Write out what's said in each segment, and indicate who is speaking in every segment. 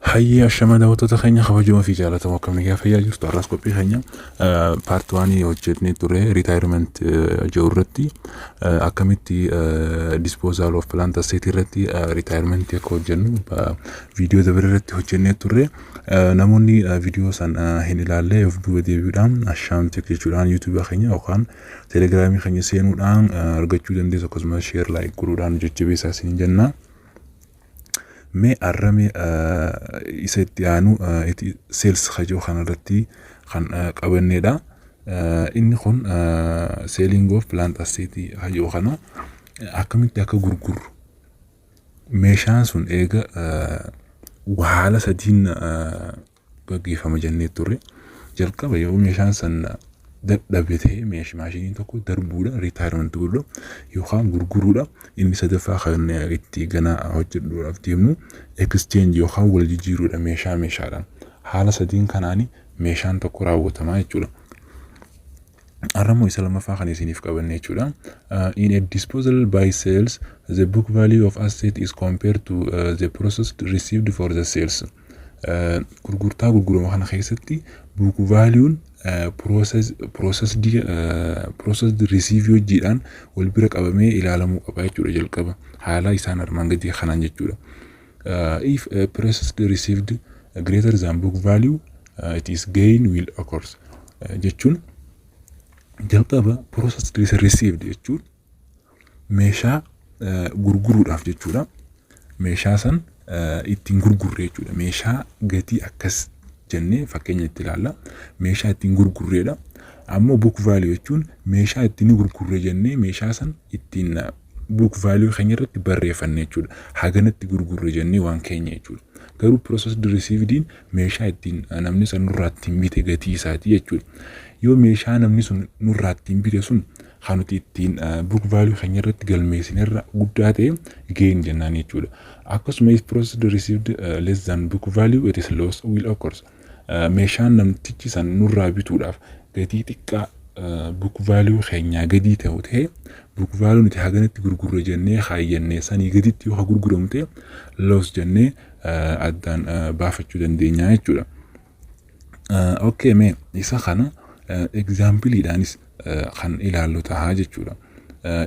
Speaker 1: هيا الشمال وتتخيني خواجه في جالة وكم نجا فيا جرت الراس كوبي خيني بارت واني وجدني توري ريتايرمنت جورتي أكملتي disposal of plant asset رتي ريتايرمنت يكو جنو فيديو دبرتي وجدني توري نموني فيديو سان هنيلالي يفدو دي بيدام عشان تكتشفون يوتيوب خيني أو كان تليجرامي خيني سينو دان رجعتوا دندي سكوزما شير لايك كرودان جتبي ساسين جنة مي أرمي إساتيانو إتي سيلز خجو خانرتي خان قبلني دا إني خون سيلينغ أوف بلانت أسيتي خجو خانا أكمل تاكا غرغر ميشان سون إيجا وحالة سدين كيف مجنة توري جلكا بيو ميشان سن دبته مش ماشين تكو دربودا ريتايرمنت تقوله يوخان غرغرودا إني سدفع خلنا إتي جنا هجر دور أفتيمنو إكستشينج يوخان والجيرو دا ميشان حالة سدين كناني ميشان تكو راو تما يجولا أرمو يسلم فاخني سينيف قبلني يجولا in a disposal by sales the book value of asset is compared to the process received for the sales غرغرتا غرغرو مخنا خيستي book value process receive جيران والبرك أبمي إلى علمو أبايت جورا جلقبا حالا يسان أرمان قدي خنان جورا if a process received greater than book value it is gain will occurs جتشون جلقبا process received جتشون ميشا غرغرو داف جتشورا ميشا سن ittiin gurgurree jechuudha meeshaa gatii akkas jennee fakkeenya itti ilaalla meeshaa ittiin gurgurreedha ammoo book value jechuun meeshaa ittiin gurgurree jennee meeshaa san ittiin book value keenya irratti barreeffannee jechuudha haganatti gurgurree jennee waan keenya jechuudha garuu process receivedin meeshaa ittiin namni san nurraa ittiin bite gatii isaati jechuudha yoo meeshaa namni sun nurraa ittiin bite sun hanuti ittiin book value keenya irratti galmeessinerra guddaa ta'e gain jennaan jechuudha akkasuma if process received less than book value it is loss will occurs meeshaan namtichi san nurraa bituudhaaf gatii xiqqaa book value keenya gadii ta'u ta'e book value nuti haganatti gurgurre jennee kaayyannee sanii gaditti yoo gurguramu ta'e loss jennee addaan baafachuu dandeenya jechuudha okay mee isa kana example idaanis kan ilaallu tahaa jechuudha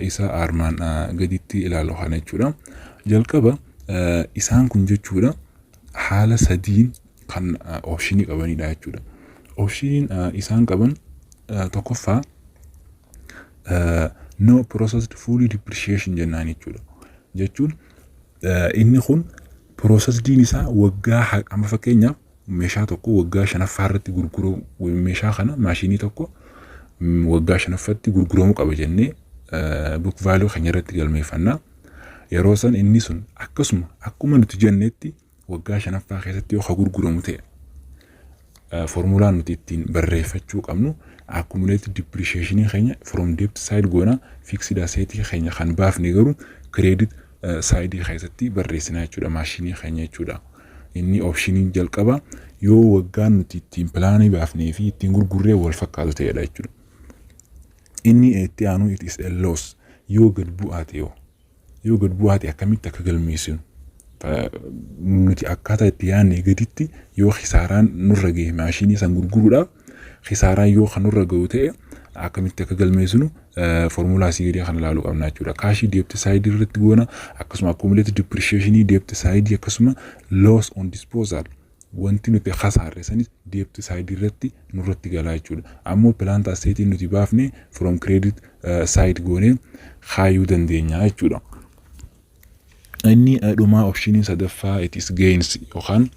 Speaker 1: isa armaan gaditti ilaallu kana jechuudha jalqaba isaan kun jechuudha haala sadiin kan option qabanidha jechuudha option isaan qaban tokkoffaa no processed fully depreciation jennaan jechuun inni kun processed isaa waggaa amma fakkeenyaaf meeshaa tokko waggaa 5 irratti gurguruu meeshaa kana maashinii tokko waggaa 5 irratti gurguramuu qaba jennee book value keenya irratti galmeeffannaa yeroo san inni sun akkuma nuti jennetti waggaa 5 keessatti yoo gurguramu ta'e formulaan nuti ittiin barreeffachuu qabnu accumulated depreciation keenya from debt side goona fixed asset keenya kan baafne garuu credit side keessatti barreessinaa jechuudha maashinii keenya jechuudha inni optioniin jalqaba yoo waggaan nuti ittiin pilaanii baafnee fi ittiin gurgurree wal fakkaatu ta'edha jechuudha inni itti aanu it is a loss yoo gad bu'aate akkamitti akka galmeessinu nuti akkaataa itti yaadne gaditti yoo khisaaraan nurra ga'e maashinii san gurguruudhaaf khisaaraan yoo kan nurra ga'u ta'e akkamitti akka galmeessinu formulaa siirii kan ilaaluu qabna jechuudha kaashii debt side irratti goona akkasuma accumulated depreciation debt side akkasuma loss on disposal wanti nuti khasaarre sanis debt side irratti nurratti galaa jechuudha ammoo plant asset nuti baafne from credit side goone khaayuu dandeenya jechuudha inni dhuma optionii sadaffaa it is gains yookaan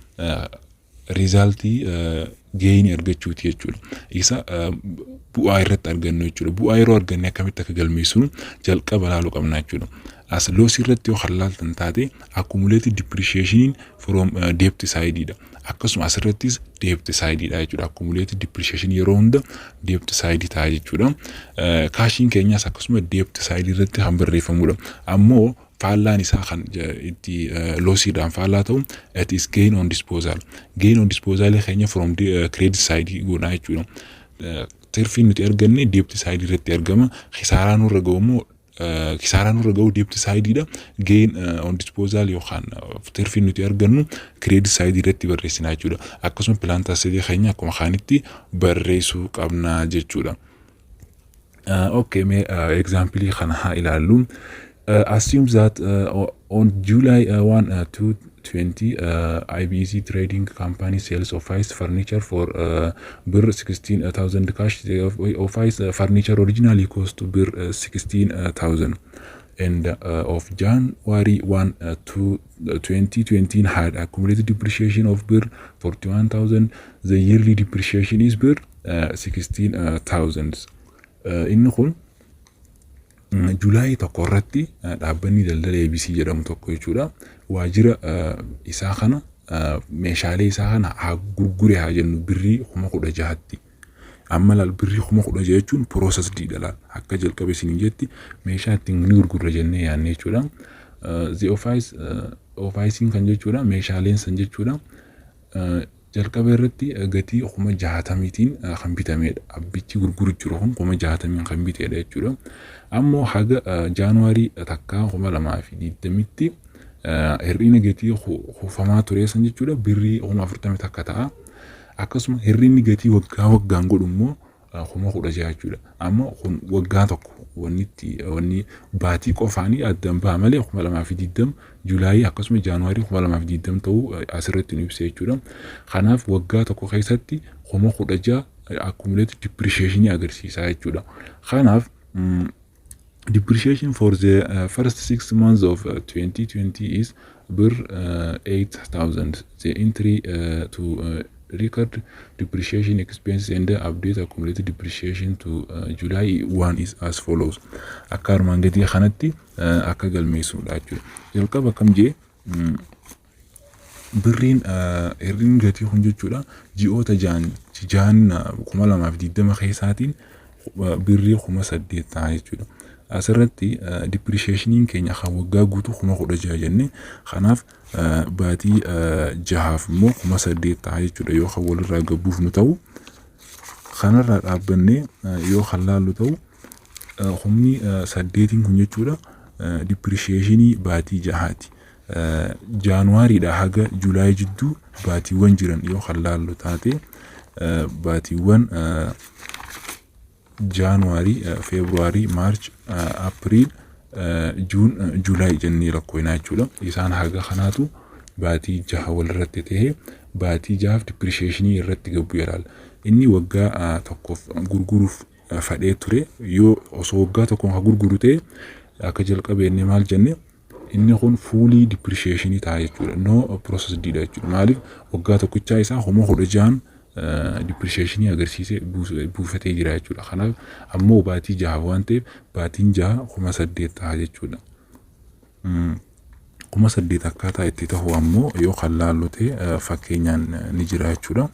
Speaker 1: resultii gain argachuuti jechuudha isa bu'aa irratti argannu jechuudha bu'aa yeroo arganne akkamitti akka galmeessinu jalqaba ilaaluu qabna jechuudha as loss irratti yoo halaaltan taate accumulated depreciation from debt side dha akkasuma asirrattis debt side dha jechuudha accumulated depreciation yeroo hunda debt side ta'a jechuudha kaashiin keenyas akkasuma debt side irratti kan barreeffamudha ammoo faallaan isaa kan itti lossiidhaan faallaa ta'u it is gain on disposal keenya from the credit side goonaa jechuudha tirfiin nuti arganne debt side irratti argama khisaaraan nurra ga'umoo kisaaraan nurra ga'u debt side dha. Gain on disposal yookaan tirfi nuti argannu credit side irratti barreessinaa jechuudha. Akkasuma plan taasisee keenya akkuma kaanitti barreessuu qabna jechuudha. Okay, me example kana haa ilaallu. Assume that on July 1, 2020, IBC Trading Company sells office furniture for bir 16,000 cash. The office furniture originally cost bir 16,000. And of January 1 to 2020 had accumulated depreciation of bir 41,000. The yearly depreciation is bir 16,000. Inni kun July tokko irratti dhaabbanni daldala ABC jedhamu tokko jechuudha. Waajjira isaa kana meeshaalee isaa kana haa gurgure haa jennu birrii 16,000tti. Amma laal birrii 16,000 jechuun process diidha. Akka jalqabe isin jetti meeshaa ittiin ni gurgurra jennee yaadne jechuudha. The office kan jechuudha meeshaaleen san jechuudha. Jalqaba irratti gatii 60,000tiin kan bitamedha. Abbichi gurguru jiru kun 60,000 kan bitedha jechuudha. Ammoo haga Jaanuwaarii takka 2020tti hir'ina gatii kuufamaa ture san jechuudha birrii 40 takka ta'a. Akkasuma hir'inni gatii waggaan godhu immoo 16,000 jechuudha. Ammoo waggaa tokko wanni baatii qofaanii addan ba'a malee 2020 Juulaayii akkasuma Jaanuwaarii 2020 ta'uu asirratti nu ibsa jechuudha. Kanaaf waggaa tokko keessatti 16,000 accumulated depreciation agarsiisa jechuudha. Kanaaf depreciation for the first 6 months of 2020 is bir 8,000. The entry to record depreciation expenses and update accumulated depreciation to July 1 is as follows. Akka armaan gadii kanatti akka galmeessuudha jechuudha. Jalqaba kam jee birriin hir'inni gatii kun jechuudha ji'oota jaan 2020 keessaatiin birrii 8,000 ta'a jechuudha. Asirratti depreciationiin keenya kan waggaa guutuu 16,000 jenne kanaaf baatii 6 immoo 8,000 ta'a jechuudha. Yoo kan walirraa gabbuuf nu ta'u kanarraa dhaabbannee yoo kan laallu ta'u humni 8 kun jechuudha depreciationii baatii 6ti. Jaanuwaariidha haga Juulaayii jidduu baatiiwwan jiran yoo kan laallu taate baatiiwwan January, February, March, April, June, July jennee lakkoofnaa jechuudha. Isaan haga kanaatu baatii 6 walirratti ta'ee baatii 6 depreciationii irratti gabbu ilaala. Inni waggaa tokkoof gurguruuf fadhee ture yoo osoo waggaa tokkoon haa gurguru ta'e akka jalqabeenne maal jenne inni kun fully depreciationii ta'a jechuudha. No process diidha jechuudha. Maaliif waggaa tokkichaa isaa 16,000 depreciation agarsiise buufatee jira jechuudha. Kanaaf ammoo baatii 6 waan ta'eef baatiin 6 8,000 ta'a jechuudha. 8,000 akkaataa itti ta'u ammoo yoo kan laallu ta'e fakkeenyaan ni jira jechuudha.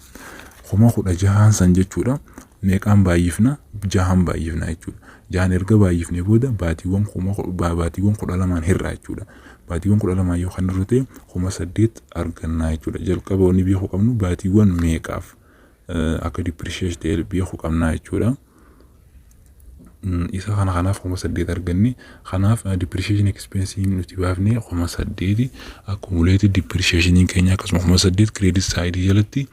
Speaker 1: 16,000 san jechuudha meeqaan baay'ifna 6 baay'ifna jechuudha. 6 erga baay'ifne booda baatiiwwan 12 hir'aa jechuudha. Baatiiwwan 12 yoo kan irratti 8,000 arganna jechuudha. Jalqaba wanni beekuu qabnu baatiiwwan meeqaaf akka depreciation ta'e beekuu qabna jechuudha. Isa kanaaf 8,000 arganne. Kanaaf depreciation expense nuti baafne 8,000 accumulated depreciation keenya akkasuma 8,000 credit side jalatti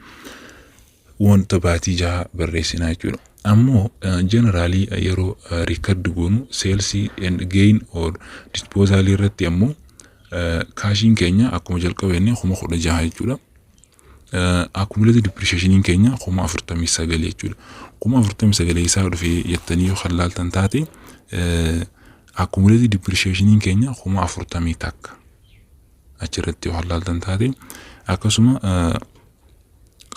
Speaker 1: wanta baatii 6 barreessina jechuudha. Ammoo generally yeroo record goonu sales and gain or disposal irratti ammoo kaashiin keenya akkuma jalqabenne 16,000 jechuudha. Accumulated depreciation keenya 49 jechuudha. 49 isaa dhufee jettanii yoo halaaltan taate accumulated depreciation keenya 40 takka achirratti yoo halaaltan taate akkasuma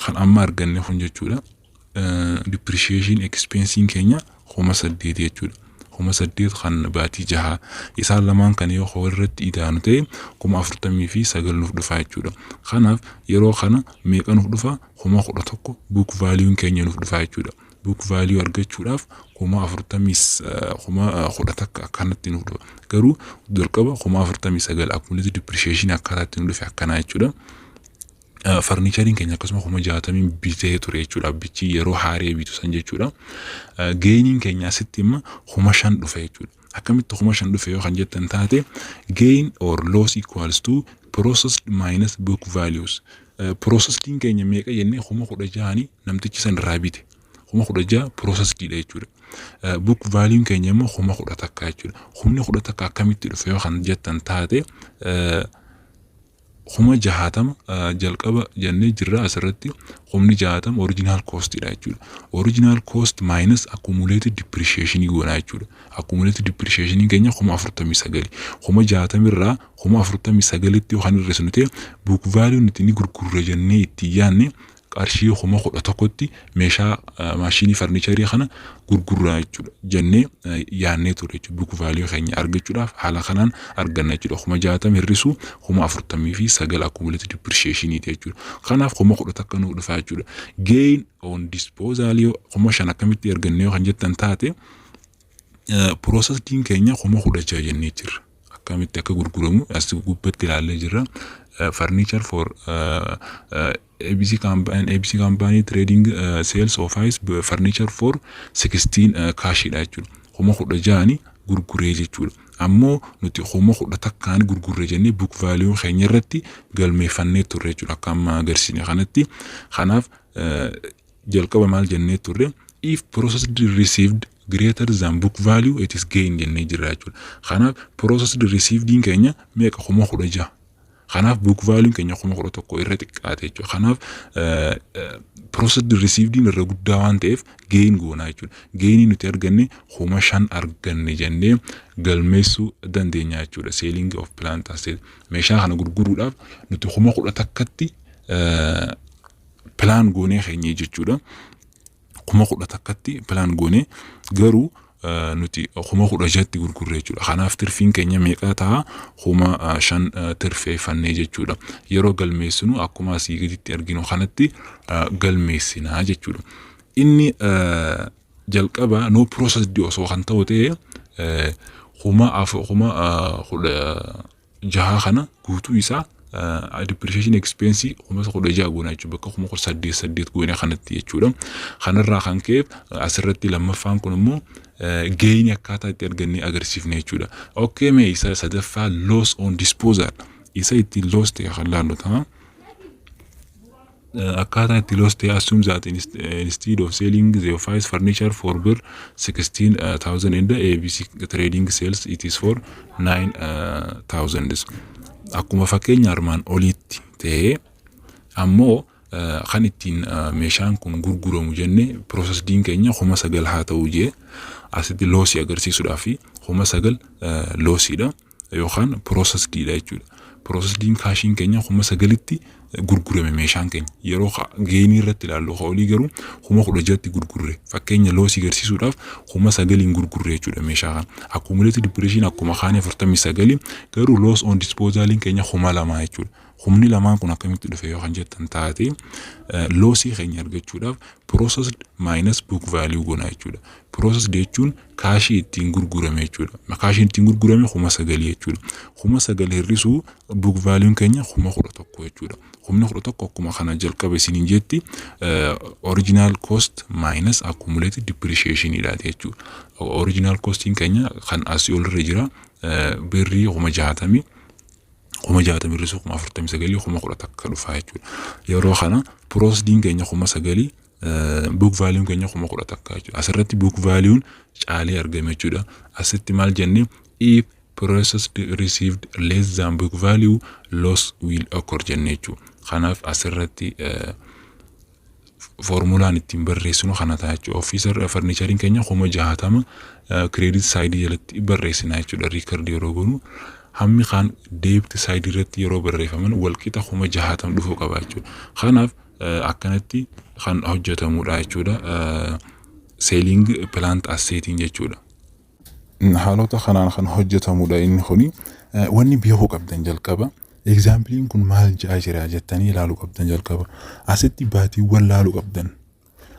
Speaker 1: kan amma arganne kun jechuudha depreciation expense keenya 8,000 jechuudha. 8,000 kan baatii 6 isaan lamaan kan yoo walirratti idaanu ta'e 49 nuuf dhufa jechuudha. Kanaaf yeroo kana meeqa nuuf dhufa 11 book value keenya nuuf dhufa jechuudha. Book value argachuudhaaf 40 takka akkanatti nuuf dhufa. Garuu jalqaba 49 accumulated depreciation akkanatti nuuf dhufa akkana jechuudha. Furniture keenya akkasuma 60 bitee ture jechuudha. Bichi yeroo haaree bitu san jechuudha. Gain keenya asitti imma 5,000 dhufa jechuudha. akkamitti kuma shan dhufe yoo kan jettan taate gain or loss equals to processed minus book values. Processed keenya meeqa jennee kuma 16 namtichi san irraa bite kuma 16 processed dha jechuudha. Book value keenya immoo kuma 10 takka jechuudha. Humni 10 takka akkamitti dhufe yoo kan jettan taate kuma 60 jalqaba jennee jirra asirratti humni 60 original cost dha jechuudha. Original cost minus accumulated depreciation goona jechuudha. Accumulated depreciation keenya kuma 49 kuma 60 irraa kuma 49 tti yoo kan hir'isnu ta'e book value nuti ni gurgurra jennee itti yaanne qarshii kuma 11 tti meeshaa maashinii farniicharii kana gurgurraa jechuudha jennee yaannee ture jechuudha. Book value keenya argachuudhaaf haala kanaan arganna jechuudha. Kuma 60 hir'isu kuma 49 accumulated depreciation jechuudha. Kanaaf kuma 10 akka nu dhufa jechuudha. Gain on disposal kuma 5 akkamitti arganne kan jettan taate processing keenya kuma 16 jennee jirra. Akkamitti akka gurguramu as gubbatti ilaallee jirra. Furniture for ABC company trading sales of ice furniture for 16 cash dha jechuudha. Kuma 16 gurguree jechuudha. Ammoo nuti kuma 10 takkaan gurguree jennee book value keenya irratti galmeeffannee turre jechuudha. Akkama agarsiisne kanatti kanaaf jalqaba maal jennee turre if processed received greater than book value it is gain jennee jirra jechuudha. Kanaaf processed received keenya meeqa kuma 16 kanaaf book value keenya kuma 11 irra xiqqaate jechuudha. Kanaaf processed received irra guddaa waan ta'eef gain goona jechuudha. Gain nuti arganne kuma 5 arganne jennee galmeessuu dandeenya jechuudha. Selling of plant asset meeshaa kana gurguruudhaaf nuti kuma 11tti plan goonee keenya jechuudha. Kuma 11tti plan goonee garuu nuti kuma 16tti gurgurree jechuudha. Kanaaf tirfiin keenya meeqa ta'a kuma 5 tirfeeffannee jechuudha. Yeroo galmeessinu akkuma asii gaditti arginu kanatti galmeessinaa jechuudha. Inni jalqaba no processed osoo kan ta'u ta'e kuma 16 kana guutuu isaa depreciation expense kuma 16 goona jechuudha. Bakka kuma 8 goona kanatti jechuudha. Kanarraa kan ka'e asirratti lammaffaan kun immoo gain akkaataa itti argannee agarsiifne jechuudha. Okay, mee isa sadaffaa loss on disposal isa itti loss ta'e kan laallu ta'a. Akkaataa itti loss ta'e assume that instead of selling the office furniture for 16,000 in the ABC trading sales it is for 9,000. Akkuma fakkeenya armaan oliitti ta'e ammoo kan ittiin meeshaan kun gurguramu jenne processing keenya kuma 9 haa ta'u jee asitti loosii agarsiisuudhaaf kuma 9 loosiidha yookaan processed dha jechuudha. Processing cashin keenya kuma 9tti gurgurame meeshaan keenya yeroo geenii irratti ilaallu olii garuu kuma 16tti gurgurre fakkeenya loosii agarsiisuudhaaf kuma 9 gurgurre jechuudha meeshaa kana. Accumulated depreciation akkuma kaanii 49 garuu loss on disposal keenya kuma 2 jechuudha. Humni lamaan kun akkamitti dhufe yoo kan jettan taate loosii keenya argachuudhaaf processed minus book value goona jechuudha. Processed jechuun kaashii ittiin gurgurame jechuudha. Kaashii ittiin gurgurame kuma 9 jechuudha. Kuma 9 hir'isuu book value keenya kuma 11 jechuudha. Humni 11 akkuma kana jalqaba isiniin jetti original cost minus accumulated depreciation dha jechuudha. Original costing keenya kan asii olirra jira birrii kuma 60 kuma 60 hir'isuu kuma 49 kuma 10 akka dhufa jechuudha. Yeroo kana processing keenya kuma 9 book value keenya kuma 10 akka jechuudha. Asirratti book value caalee argame jechuudha. Asitti maal jenne if processed received less than book value loss will occur jenne jechuudha. Kanaaf asirratti formulaan ittiin barreessinu kana ta'a jechuudha. Officer furniture keenya kuma 60 credit side jalatti barreessina jechuudha. Record yeroo goonu hammi kan debit side irratti yeroo barreeffaman walqixa kuma 60 dhufuu qaba jechuudha. Kanaaf akkanatti kan hojjetamudha jechuudha. Selling plant assetiin jechuudha. Haalota kanaan kan hojjetamudha inni kuni wanni beekuu qabdan jalqaba. Example kun maal jaa jira jettanii ilaaluu qabdan jalqaba. Asitti baatiiwwan laaluu qabdan.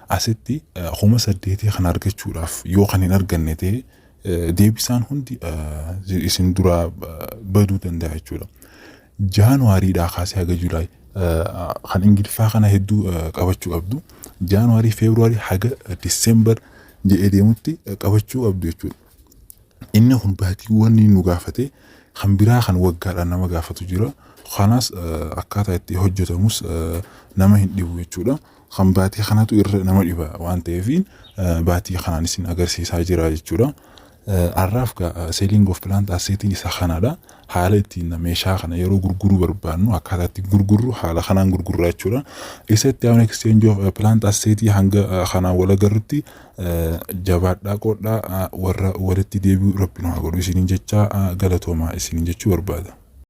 Speaker 1: Asitti kuma 8 kan argachuudhaaf yoo kan hin arganne ta'e deebisaan hundi isin dura baduu danda'a jechuudha. Jaanuwaariidhaa kaasee haga Julaay kan Ingiliffaa kana hedduu qabachuu qabdu. Jaanuwaarii, Feebruwaarii haga Diseembar jedhee deemutti qabachuu qabdu jechuudha. inni kun baatiiwwan nu gaafate kan biraa kan waggaadhaan nama gaafatu jira. Kanaas akkaataa itti hojjetamus nama hin dhibu jechuudha. Kan baatii kanatu irra nama dhiba waan ta'eefiin baatii kanaan isin agarsiisaa jira jechuudha. Arraaf selling of plant assetiin isa kanaadha. Haala ittiin meeshaa kana yeroo gurguruu barbaannu akkaataa itti gurgurru haala kanaan gurgurraa jechuudha. Isatti aan exchange of plant assetii hanga kanaan wal agarrutti jabaadhaa qoodhaa warra walitti deebi'u rabbiin haa godhu isiniin jecha galatoomaa isiniin jechuu barbaada.